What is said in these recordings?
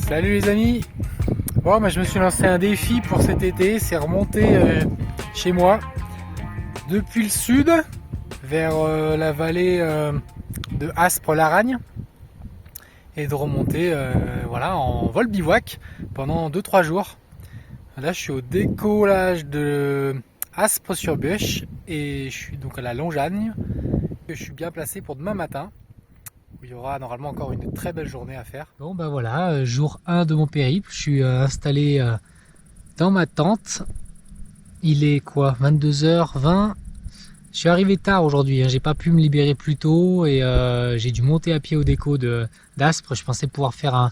Salut les amis. Bon, je me suis lancé un défi pour cet été, c'est remonter chez moi depuis le sud vers la vallée de Aspres-Laragne et de remonter voilà, en vol bivouac pendant 2-3 jours. Là je suis au décollage de Aspres-sur-Buch et je suis donc à la Longeagne. Je suis bien placé pour demain matin où il y aura normalement encore une très belle journée à faire. Bon bah voilà, jour 1 de mon périple, je suis installé dans ma tente. Il est quoi, 22h20. Je suis arrivé tard aujourd'hui, j'ai pas pu me libérer plus tôt et j'ai dû monter à pied au déco d'Aspres. Je pensais pouvoir faire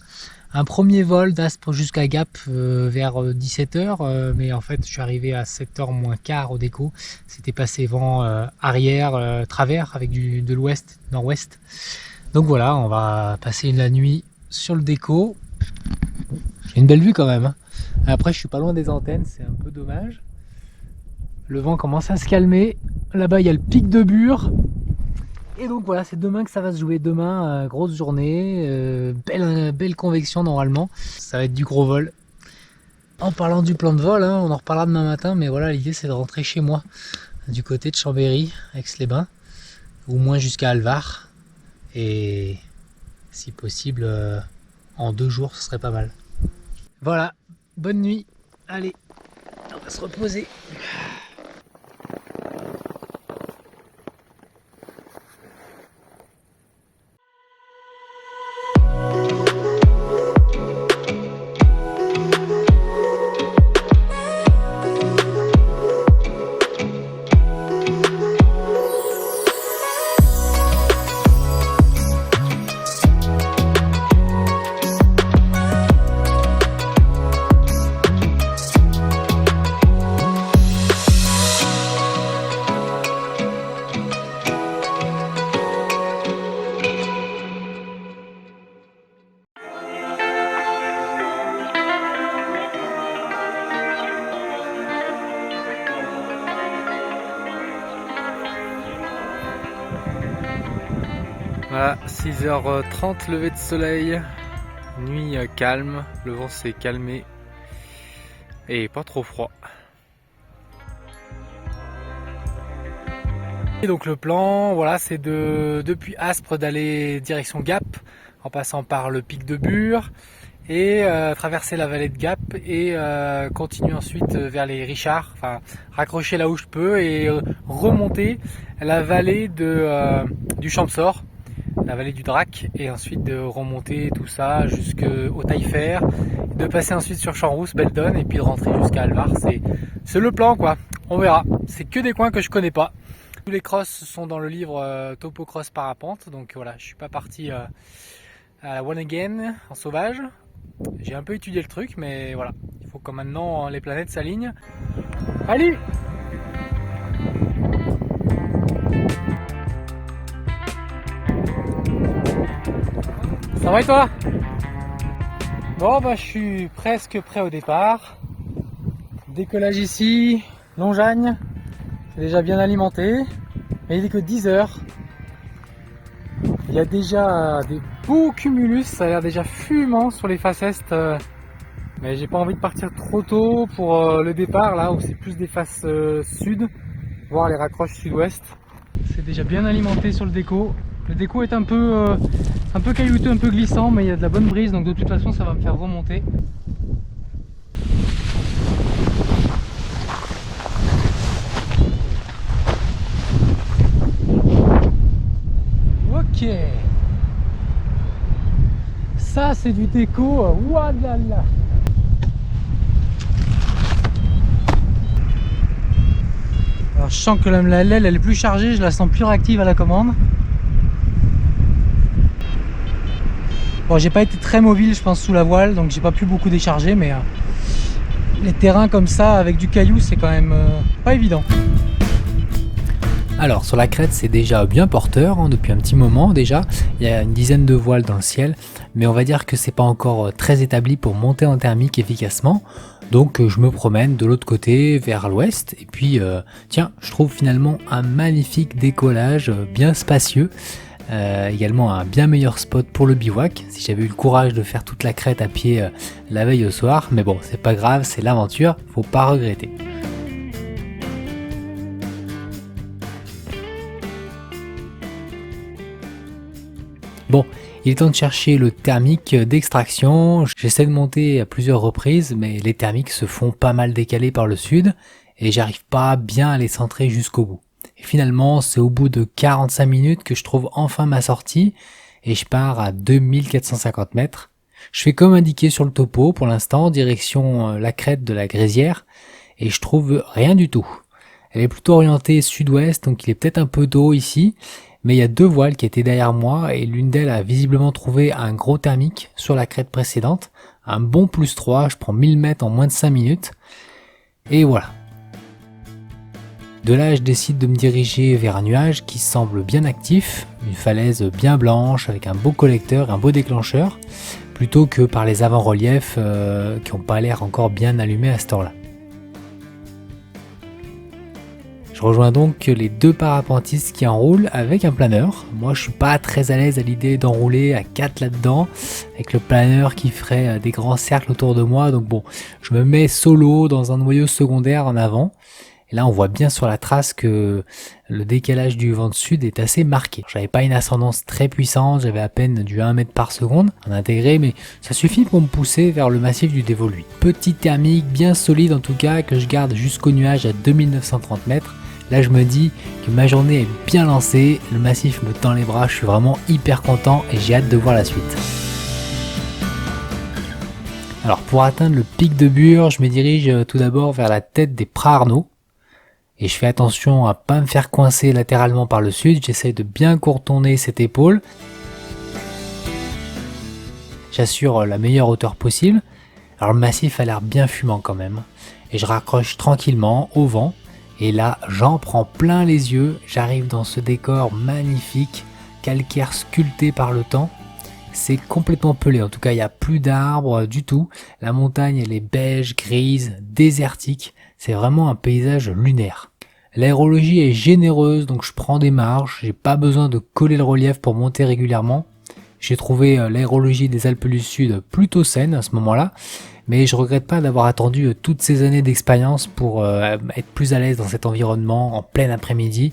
un premier vol d'Aspres jusqu'à Gap vers 17h, mais en fait je suis arrivé à 7h moins quart au déco. C'était passé vent arrière, travers avec de l'ouest, nord-ouest. Donc voilà, on va passer la nuit sur le déco. J'ai une belle vue quand même. Après je suis pas loin des antennes, c'est un peu dommage. Le vent commence à se calmer. Là-bas il y a le pic de Bure. Et donc voilà, c'est demain que ça va se jouer. Demain, grosse journée, belle convection normalement. Ça va être du gros vol. En parlant du plan de vol, on en reparlera demain matin, mais voilà, l'idée c'est de rentrer chez moi, du côté de Chambéry, Aix-les-Bains, au moins jusqu'à Alvar. Et si possible, en 2 jours, ce serait pas mal. Voilà, bonne nuit. Allez, on va se reposer. Voilà, 6h30 lever de soleil, nuit calme, le vent s'est calmé et pas trop froid. Et donc le plan, voilà, c'est depuis Aspres d'aller direction Gap en passant par le pic de Bure et traverser la vallée de Gap et continuer ensuite vers les Richards, enfin raccrocher là où je peux et remonter la vallée du Champsaur, la vallée du Drac, et ensuite de remonter tout ça jusqu'au Taillefer, de passer ensuite sur Champs-Rousses, Beldon et puis de rentrer jusqu'à Alvar. C'est le plan quoi, on verra. C'est que des coins que je connais pas. Tous les crosses sont dans le livre Topo Cross Parapente, donc voilà, je suis pas parti à la One Again en sauvage. J'ai un peu étudié le truc, mais voilà, il faut que maintenant les planètes s'alignent. Allez! Ça va et toi? Bon bah je suis presque prêt au départ. Décollage ici, Longeagne, c'est déjà bien alimenté, mais il est que 10h. Il y a déjà des beaux cumulus, ça a l'air déjà fumant sur les faces est, mais j'ai pas envie de partir trop tôt pour le départ là où c'est plus des faces sud, voire les raccroches sud-ouest. C'est déjà bien alimenté sur le déco. Le déco est un peu caillouteux, un peu glissant, mais il y a de la bonne brise, donc de toute façon ça va me faire remonter. Ok, ça c'est du déco, oualala. Alors je sens que la laile elle est plus chargée, je la sens plus réactive à la commande. Bon, j'ai pas été très mobile je pense sous la voile, donc j'ai pas pu beaucoup décharger, mais les terrains comme ça avec du caillou c'est quand même pas évident. Alors sur la crête c'est déjà bien porteur depuis un petit moment déjà, il y a une dizaine de voiles dans le ciel, mais on va dire que c'est pas encore très établi pour monter en thermique efficacement, donc je me promène de l'autre côté vers l'ouest et puis tiens, je trouve finalement un magnifique décollage bien spacieux Également un bien meilleur spot pour le bivouac, si j'avais eu le courage de faire toute la crête à pied la veille au soir, mais bon, c'est pas grave, c'est l'aventure, faut pas regretter. Bon, il est temps de chercher le thermique d'extraction. J'essaie de monter à plusieurs reprises, mais les thermiques se font pas mal décaler par le sud et j'arrive pas bien à les centrer jusqu'au bout. Et finalement, c'est au bout de 45 minutes que je trouve enfin ma sortie et je pars à 2450 mètres. Je fais comme indiqué sur le topo pour l'instant, direction la crête de la Grésière, et je trouve rien du tout. Elle est plutôt orientée sud-ouest, donc il est peut-être un peu d'eau ici, mais il y a deux voiles qui étaient derrière moi et l'une d'elles a visiblement trouvé un gros thermique sur la crête précédente, un bon +3, je prends 1000 mètres en moins de 5 minutes, et voilà. De là, je décide de me diriger vers un nuage qui semble bien actif, une falaise bien blanche avec un beau collecteur, un beau déclencheur, plutôt que par les avant-reliefs qui n'ont pas l'air encore bien allumés à cette heure-là. Je rejoins donc les deux parapentistes qui enroulent avec un planeur. Moi, je suis pas très à l'aise à l'idée d'enrouler à 4 là-dedans, avec le planeur qui ferait des grands cercles autour de moi. Donc bon, je me mets solo dans un noyau secondaire en avant. Et là, on voit bien sur la trace que le décalage du vent de sud est assez marqué. J'avais pas une ascendance très puissante, j'avais à peine du 1 mètre par seconde en intégré, mais ça suffit pour me pousser vers le massif du Dévoluy. Petit thermique bien solide en tout cas, que je garde jusqu'au nuage à 2930 mètres. Là, je me dis que ma journée est bien lancée, le massif me tend les bras, je suis vraiment hyper content et j'ai hâte de voir la suite. Alors, pour atteindre le pic de Bure, je me dirige tout d'abord vers la tête des Prats Arnaud. Et je fais attention à pas me faire coincer latéralement par le sud, j'essaye de bien contourner cette épaule. J'assure la meilleure hauteur possible. Alors le massif a l'air bien fumant quand même. Et je raccroche tranquillement au vent. Et là, j'en prends plein les yeux. J'arrive dans ce décor magnifique, calcaire sculpté par le temps. C'est complètement pelé, en tout cas il n'y a plus d'arbres du tout. La montagne elle est beige, grise, désertique. C'est vraiment un paysage lunaire. L'aérologie est généreuse, donc je prends des marges. J'ai pas besoin de coller le relief pour monter régulièrement. J'ai trouvé l'aérologie des Alpes du Sud plutôt saine à ce moment-là. Mais je regrette pas d'avoir attendu toutes ces années d'expérience pour être plus à l'aise dans cet environnement en plein après-midi.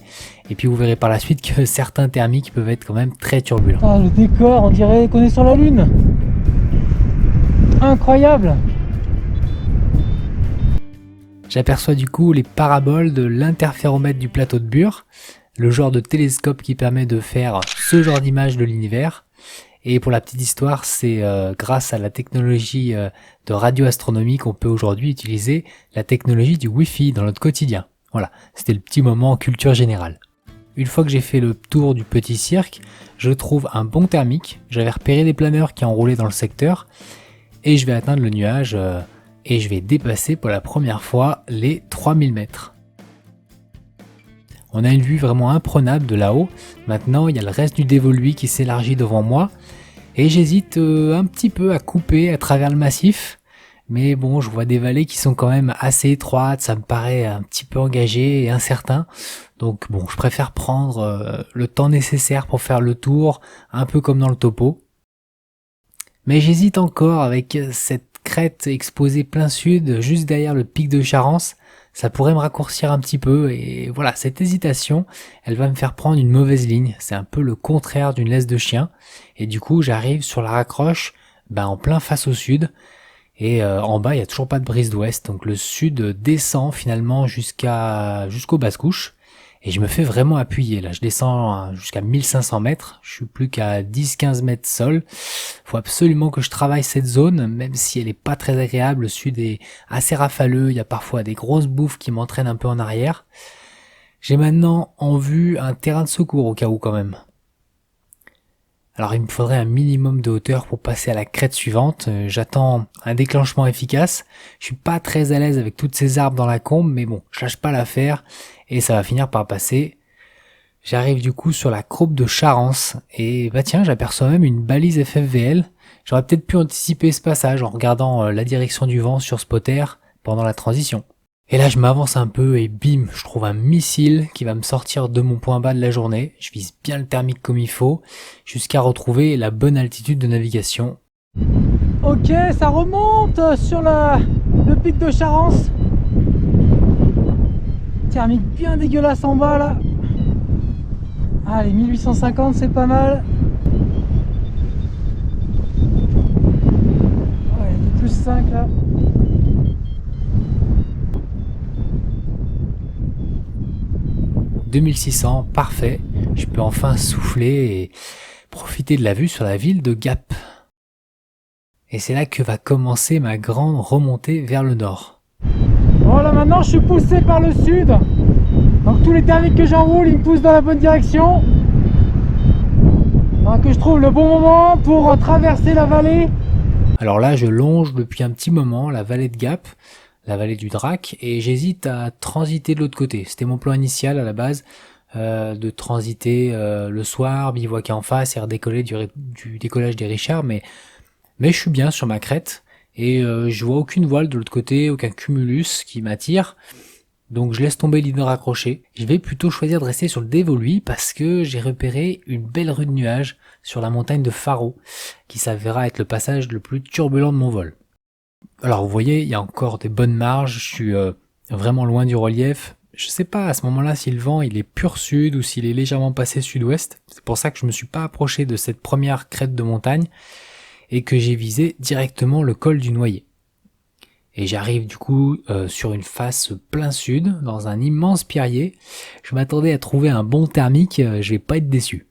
Et puis vous verrez par la suite que certains thermiques peuvent être quand même très turbulents. Ah, le décor, on dirait qu'on est sur la Lune. Incroyable. J'aperçois du coup les paraboles de l'interféromètre du plateau de Bure, le genre de télescope qui permet de faire ce genre d'image de l'univers. Et pour la petite histoire, c'est grâce à la technologie de radioastronomie qu'on peut aujourd'hui utiliser la technologie du Wi-Fi dans notre quotidien. Voilà, c'était le petit moment culture générale. Une fois que j'ai fait le tour du petit cirque, je trouve un bon thermique. J'avais repéré des planeurs qui enroulaient dans le secteur et je vais atteindre le nuage et je vais dépasser pour la première fois les 3000 mètres. On a une vue vraiment imprenable de là-haut. Maintenant, il y a le reste du Dévoluy qui s'élargit devant moi. Et j'hésite un petit peu à couper à travers le massif. Mais bon, je vois des vallées qui sont quand même assez étroites. Ça me paraît un petit peu engagé et incertain. Donc bon, je préfère prendre le temps nécessaire pour faire le tour, un peu comme dans le topo. Mais j'hésite encore avec cette crête exposée plein sud, juste derrière le pic de Charence. Ça pourrait me raccourcir un petit peu et voilà, cette hésitation, elle va me faire prendre une mauvaise ligne. C'est un peu le contraire d'une laisse de chien. Et du coup, j'arrive sur la raccroche en plein face au sud. Et en bas, il n'y a toujours pas de brise d'ouest. Donc le sud descend finalement jusqu'aux basses couches. Et je me fais vraiment appuyer. Là, je descends jusqu'à 1500 mètres. Je suis plus qu'à 10-15 mètres sol. Faut absolument que je travaille cette zone, même si elle est pas très agréable. Le sud est assez rafaleux. Il y a parfois des grosses bouffes qui m'entraînent un peu en arrière. J'ai maintenant en vue un terrain de secours au cas où quand même. Alors il me faudrait un minimum de hauteur pour passer à la crête suivante. J'attends un déclenchement efficace. Je suis pas très à l'aise avec toutes ces arbres dans la combe, mais bon, je lâche pas l'affaire et ça va finir par passer. J'arrive du coup sur la croupe de Charence et tiens, j'aperçois même une balise FFVL. J'aurais peut-être pu anticiper ce passage en regardant la direction du vent sur spotter pendant la transition. Et là je m'avance un peu et bim, je trouve un missile qui va me sortir de mon point bas de la journée. Je vise bien le thermique comme il faut, jusqu'à retrouver la bonne altitude de navigation. Ok, ça remonte sur le pic de Charence. Thermique bien dégueulasse en bas là. Allez, 1850 c'est pas mal. Ouais, du plus 5 là. « 2600, parfait. Je peux enfin souffler et profiter de la vue sur la ville de Gap. Et c'est là que va commencer ma grande remontée vers le nord. Bon là maintenant je suis poussé par le sud. Donc tous les thermiques que j'enroule ils me poussent dans la bonne direction. Donc je trouve le bon moment pour traverser la vallée. Alors là je longe depuis un petit moment la vallée de Gap, la vallée du Drac, et j'hésite à transiter de l'autre côté. C'était mon plan initial à la base, de transiter le soir, bivouaquer en face et redécoller du décollage des Richards, mais je suis bien sur ma crête et je vois aucune voile de l'autre côté, aucun cumulus qui m'attire. Donc je laisse tomber l'idée de raccrocher. Je vais plutôt choisir de rester sur le dévolu parce que j'ai repéré une belle rue de nuages sur la montagne de Faro qui s'avérera être le passage le plus turbulent de mon vol. Alors vous voyez, il y a encore des bonnes marges, je suis vraiment loin du relief. Je sais pas à ce moment-là si le vent il est pur sud ou s'il est légèrement passé sud-ouest. C'est pour ça que je me suis pas approché de cette première crête de montagne et que j'ai visé directement le col du Noyer. Et j'arrive du coup sur une face plein sud, dans un immense pierrier. Je m'attendais à trouver un bon thermique, je vais pas être déçu.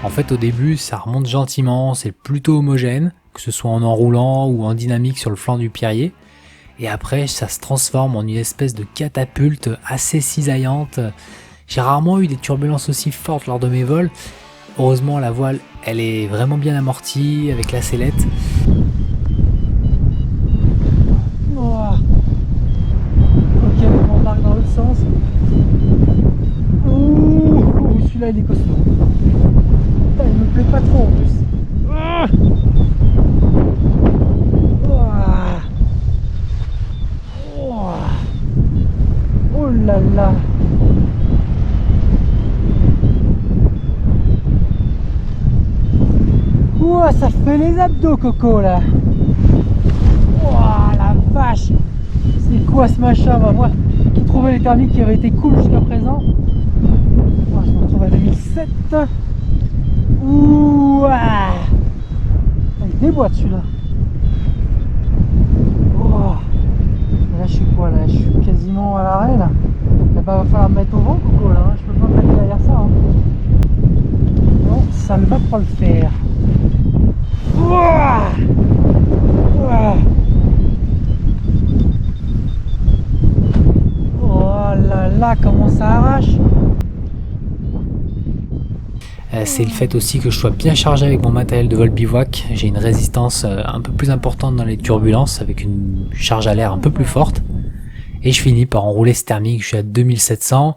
En fait au début ça remonte gentiment, c'est plutôt homogène, que ce soit en enroulant ou en dynamique sur le flanc du pierrier. Et après, ça se transforme en une espèce de catapulte assez cisaillante. J'ai rarement eu des turbulences aussi fortes lors de mes vols. Heureusement, la voile, elle est vraiment bien amortie avec la sellette. Oh. Ok, on embarque dans l'autre sens. Ouh, celui-là, il est costaud. Putain, il me plaît pas trop en plus. Ah. Oh là là. Ouah, ça fait les abdos Coco là. Ouah, la vache. C'est quoi ce machin? Bah, moi qui trouvais les thermiques qui avaient été cool jusqu'à présent. Oh, je me retrouve à 2007. Ouah. Il déboîte celui-là. Oh. Là je suis quoi là? Je suis quasiment à l'arrêt là. Il va falloir me mettre au vent Coco là, hein. Je peux pas me mettre derrière ça. Hein. Non, ça ne va pas le faire. Ouah. Ouah. Oh là là, comment ça arrache. C'est le fait aussi que je sois bien chargé avec mon matériel de vol bivouac. J'ai une résistance un peu plus importante dans les turbulences avec une charge à l'air un peu plus forte. Et je finis par enrouler ce thermique, je suis à 2700.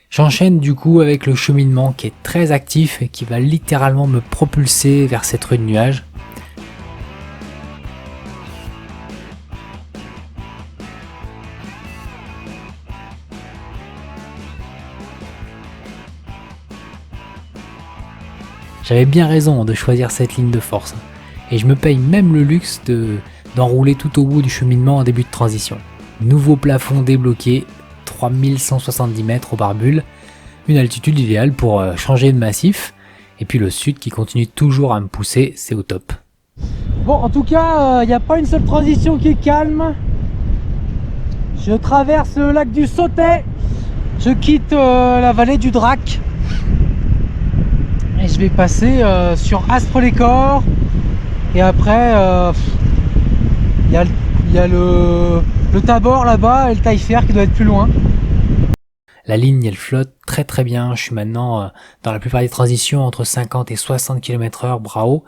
J'enchaîne du coup avec le cheminement qui est très actif et qui va littéralement me propulser vers cette rue de nuages. J'avais bien raison de choisir cette ligne de force. Et je me paye même le luxe d'enrouler tout au bout du cheminement en début de transition. Nouveau plafond débloqué, 3170 mètres au barbule, une altitude idéale pour changer de massif, et puis le sud qui continue toujours à me pousser, c'est au top. Bon, en tout cas, il n'y a pas une seule transition qui est calme. Je traverse le lac du Sautet, je quitte la vallée du Drac, et je vais passer sur Aspre-les-Corps, et après, il y a le Tabor là-bas et le Taillefer qui doit être plus loin. La ligne elle flotte très très bien, je suis maintenant dans la plupart des transitions entre 50 et 60 km/h bras haut.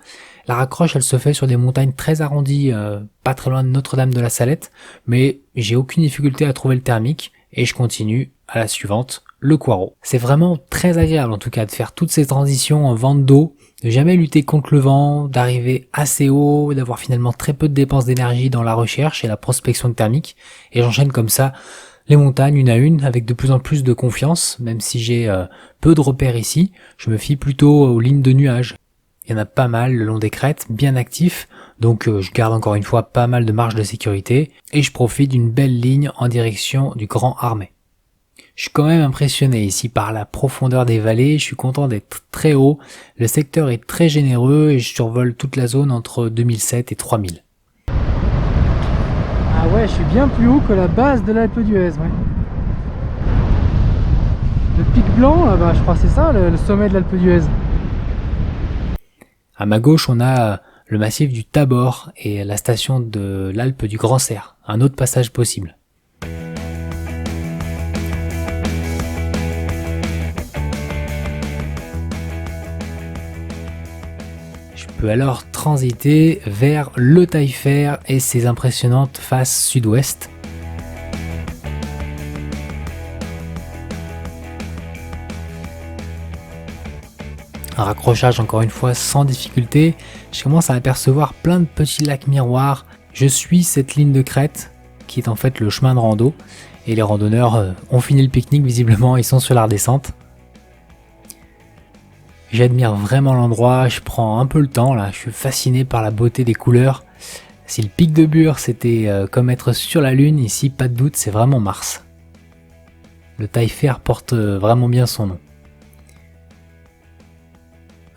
La raccroche elle se fait sur des montagnes très arrondies, pas très loin de Notre-Dame de la Salette, mais j'ai aucune difficulté à trouver le thermique. et je continue à la suivante, le Coirot. C'est vraiment très agréable en tout cas de faire toutes ces transitions en vente d'eau, de jamais lutter contre le vent, d'arriver assez haut, d'avoir finalement très peu de dépenses d'énergie dans la recherche et la prospection de thermique, et j'enchaîne comme ça les montagnes une à une avec de plus en plus de confiance, même si j'ai peu de repères ici, je me fie plutôt aux lignes de nuages. Il y en a pas mal le long des crêtes, bien actifs, donc je garde encore une fois pas mal de marge de sécurité et je profite d'une belle ligne en direction du Grand Armet. Je suis quand même impressionné ici par la profondeur des vallées, je suis content d'être très haut, le secteur est très généreux et je survole toute la zone entre 2007 et 3000. Ah ouais, je suis bien plus haut que la base de l'Alpe d'Huez, ouais. Le pic blanc, là-bas, je crois que c'est ça, le sommet de l'Alpe d'Huez. À ma gauche, on a le massif du Tabor et la station de l'Alpe du Grand Cerf, un autre passage possible. Je peux alors transiter vers le Taillefer et ses impressionnantes faces sud-ouest. Un raccrochage encore une fois sans difficulté, je commence à apercevoir plein de petits lacs miroirs. Je suis cette ligne de crête qui est en fait le chemin de rando et les randonneurs ont fini le pique-nique visiblement, ils sont sur la redescente. J'admire vraiment l'endroit, je prends un peu le temps là, je suis fasciné par la beauté des couleurs. Si le pic de Bure c'était comme être sur la lune, ici pas de doute c'est vraiment Mars. Le Taillefer porte vraiment bien son nom.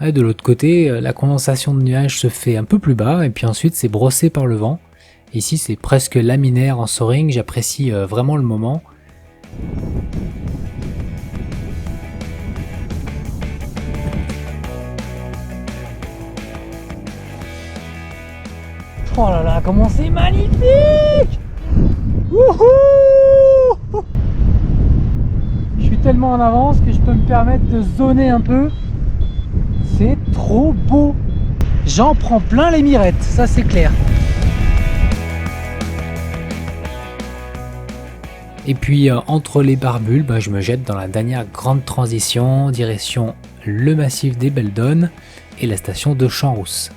Et de l'autre côté, la condensation de nuages se fait un peu plus bas et puis ensuite c'est brossé par le vent. Ici c'est presque laminaire en soaring, j'apprécie vraiment le moment. Oh là là, comment c'est magnifique! Wouhou! Je suis tellement en avance que je peux me permettre de zoner un peu. C'est trop beau! J'en prends plein les mirettes, ça c'est clair. Et puis entre les barbules, je me jette dans la dernière grande transition, direction le massif des Belledonnes et la station de Champs-Rousses.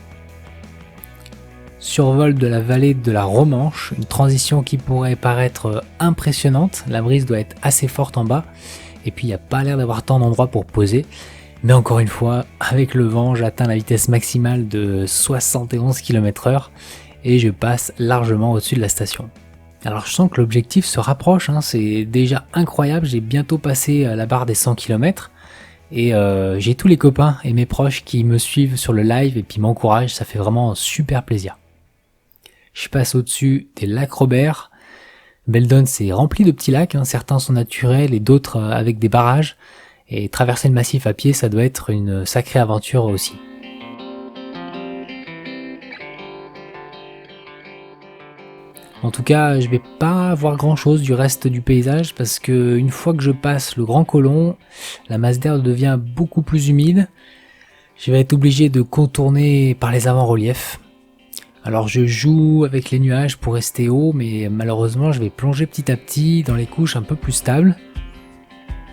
Survol de la vallée de la Romanche, une transition qui pourrait paraître impressionnante, la brise doit être assez forte en bas, et puis il n'y a pas l'air d'avoir tant d'endroits pour poser, mais encore une fois, avec le vent, j'atteins la vitesse maximale de 71 km/h, et je passe largement au-dessus de la station. Alors je sens que l'objectif se rapproche, c'est déjà incroyable, j'ai bientôt passé la barre des 100 km, et j'ai tous les copains et mes proches qui me suivent sur le live et puis m'encouragent, ça fait vraiment super plaisir. Je passe au-dessus des lacs Robert. Belledonne c'est rempli de petits lacs, certains sont naturels et d'autres avec des barrages. Et traverser le massif à pied, ça doit être une sacrée aventure aussi. En tout cas, je vais pas voir grand chose du reste du paysage parce que une fois que je passe le Grand Colomb, la masse d'air devient beaucoup plus humide. Je vais être obligé de contourner par les avant-reliefs. Alors je joue avec les nuages pour rester haut, mais malheureusement je vais plonger petit à petit dans les couches un peu plus stables.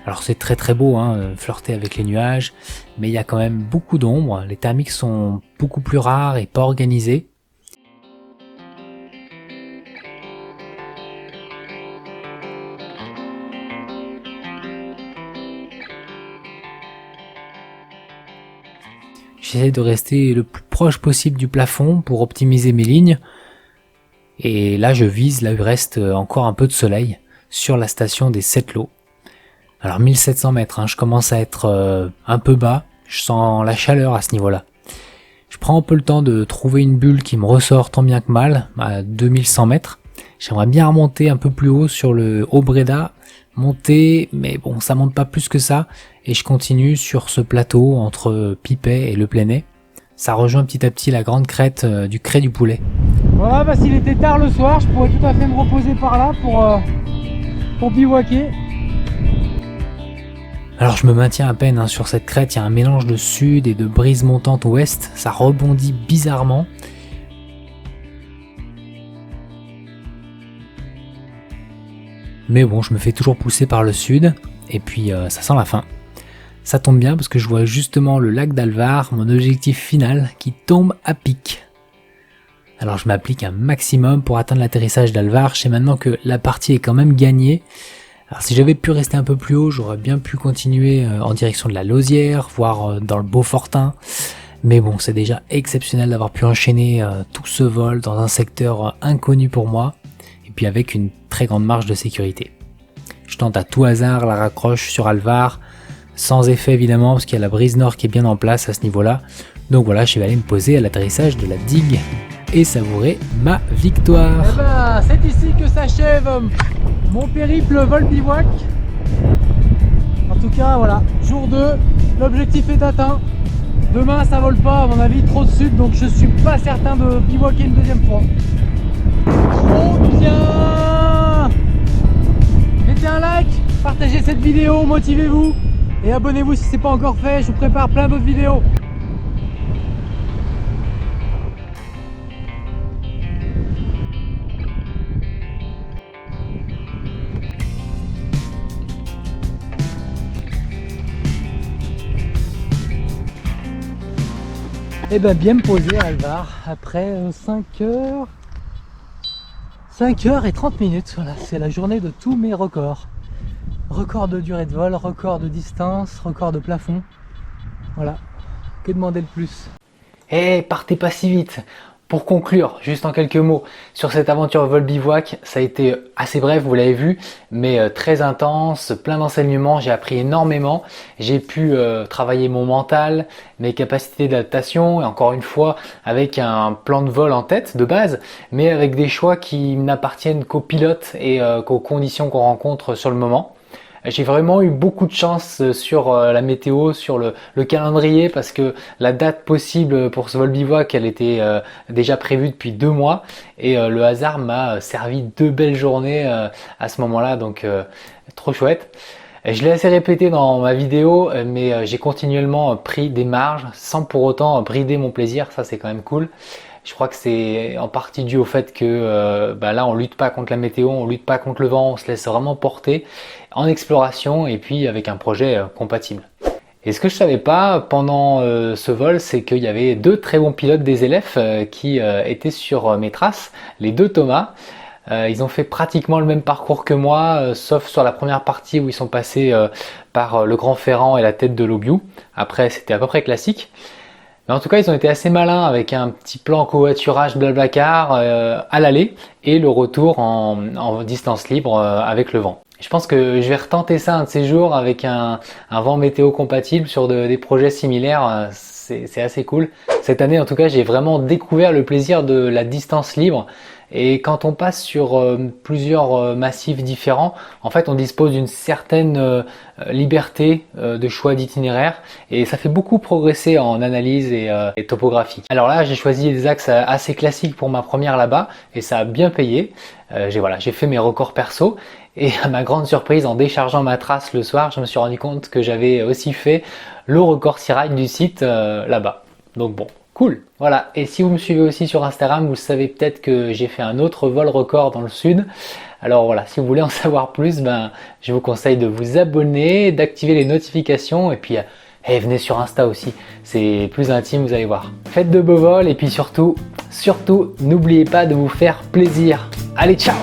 Alors c'est très très beau, flirter avec les nuages, mais il y a quand même beaucoup d'ombre, les thermiques sont beaucoup plus rares et pas organisés. J'essaie de rester le plus proche possible du plafond pour optimiser mes lignes. Et là je vise, là il reste encore un peu de soleil sur la station des Sept-Lots. Alors 1700 mètres, je commence à être un peu bas, je sens la chaleur à ce niveau-là. Je prends un peu le temps de trouver une bulle qui me ressort tant bien que mal, à 2100 mètres. J'aimerais bien remonter un peu plus haut sur le Haut-Bréda, monter, mais bon ça monte pas plus que ça, et je continue sur ce plateau entre Pipet et Le Plenay. Ça rejoint petit à petit la grande crête du Cré du Poulet. Voilà, s'il était tard le soir, je pourrais tout à fait me reposer par là pour bivouaquer. Alors je me maintiens à peine sur cette crête, il y a un mélange de sud et de brise montante ouest, ça rebondit bizarrement. Mais bon, je me fais toujours pousser par le sud, et puis ça sent la fin. Ça tombe bien parce que je vois justement le lac d'Alvar, mon objectif final, qui tombe à pic. Alors je m'applique un maximum pour atteindre l'atterrissage d'Alvar. Je sais maintenant que la partie est quand même gagnée. Alors si j'avais pu rester un peu plus haut, j'aurais bien pu continuer en direction de la Lausière, voire dans le Beaufortin. Mais bon, c'est déjà exceptionnel d'avoir pu enchaîner tout ce vol dans un secteur inconnu pour moi, et puis avec une très grande marge de sécurité. Je tente à tout hasard la raccroche sur Alvar, sans effet évidemment parce qu'il y a la brise nord qui est bien en place à ce niveau-là. Donc voilà, je vais aller me poser à l'atterrissage de la digue et savourer ma victoire. Eh ben, c'est ici que s'achève mon périple vol bivouac. En tout cas, voilà, jour 2, l'objectif est atteint. Demain, ça vole pas, à mon avis, trop de sud, donc je suis pas certain de bivouaquer une deuxième fois. Trop bien! Mettez un like, partagez cette vidéo, motivez-vous et abonnez-vous si c'est pas encore fait, je vous prépare plein d'autres vidéos. Et ben bien me poser à Alvar après 5h et 30 minutes, voilà, c'est la journée de tous mes records. Record de durée de vol, record de distance, record de plafond. Voilà, que demander de plus? Eh, partez pas si vite. Pour conclure, juste en quelques mots, sur cette aventure vol bivouac, ça a été assez bref, vous l'avez vu, mais très intense, plein d'enseignements, j'ai appris énormément, j'ai pu travailler mon mental, mes capacités d'adaptation, et encore une fois, avec un plan de vol en tête de base, mais avec des choix qui n'appartiennent qu'aux pilotes et qu'aux conditions qu'on rencontre sur le moment. J'ai vraiment eu beaucoup de chance sur la météo, sur le calendrier, parce que la date possible pour ce vol bivouac, elle était déjà prévue depuis 2 mois, et le hasard m'a servi 2 belles journées à ce moment-là, donc trop chouette. Je l'ai assez répété dans ma vidéo, mais j'ai continuellement pris des marges sans pour autant brider mon plaisir, ça c'est quand même cool. Je crois que c'est en partie dû au fait que là on lutte pas contre la météo, on lutte pas contre le vent, on se laisse vraiment porter en exploration et puis avec un projet compatible. Et ce que je savais pas pendant ce vol, c'est qu'il y avait 2 très bons pilotes des LF qui étaient sur mes traces, les 2 Thomas. Ils ont fait pratiquement le même parcours que moi, sauf sur la première partie où ils sont passés par le Grand Ferrand et la tête de l'Aubiou. Après c'était à peu près classique. Mais en tout cas, ils ont été assez malins avec un petit plan covoiturage Blablacar à l'aller et le retour en distance libre avec le vent. Je pense que je vais retenter ça un de ces jours avec un vent météo compatible sur des projets similaires. C'est assez cool. Cette année, en tout cas, j'ai vraiment découvert le plaisir de la distance libre. Et quand on passe sur plusieurs massifs différents, en fait on dispose d'une certaine liberté de choix d'itinéraire et ça fait beaucoup progresser en analyse et topographie. Alors là j'ai choisi des axes assez classiques pour ma première là-bas et ça a bien payé. J'ai fait mes records perso et à ma grande surprise en déchargeant ma trace le soir, je me suis rendu compte que j'avais aussi fait le record Sea Ride du site là-bas. Donc bon. Cool, voilà. Et si vous me suivez aussi sur Instagram, vous savez peut-être que j'ai fait un autre vol record dans le sud. Alors voilà, si vous voulez en savoir plus, je vous conseille de vous abonner, d'activer les notifications et puis venez sur Insta aussi. C'est plus intime, vous allez voir. Faites de beaux vols et puis surtout, n'oubliez pas de vous faire plaisir. Allez, ciao!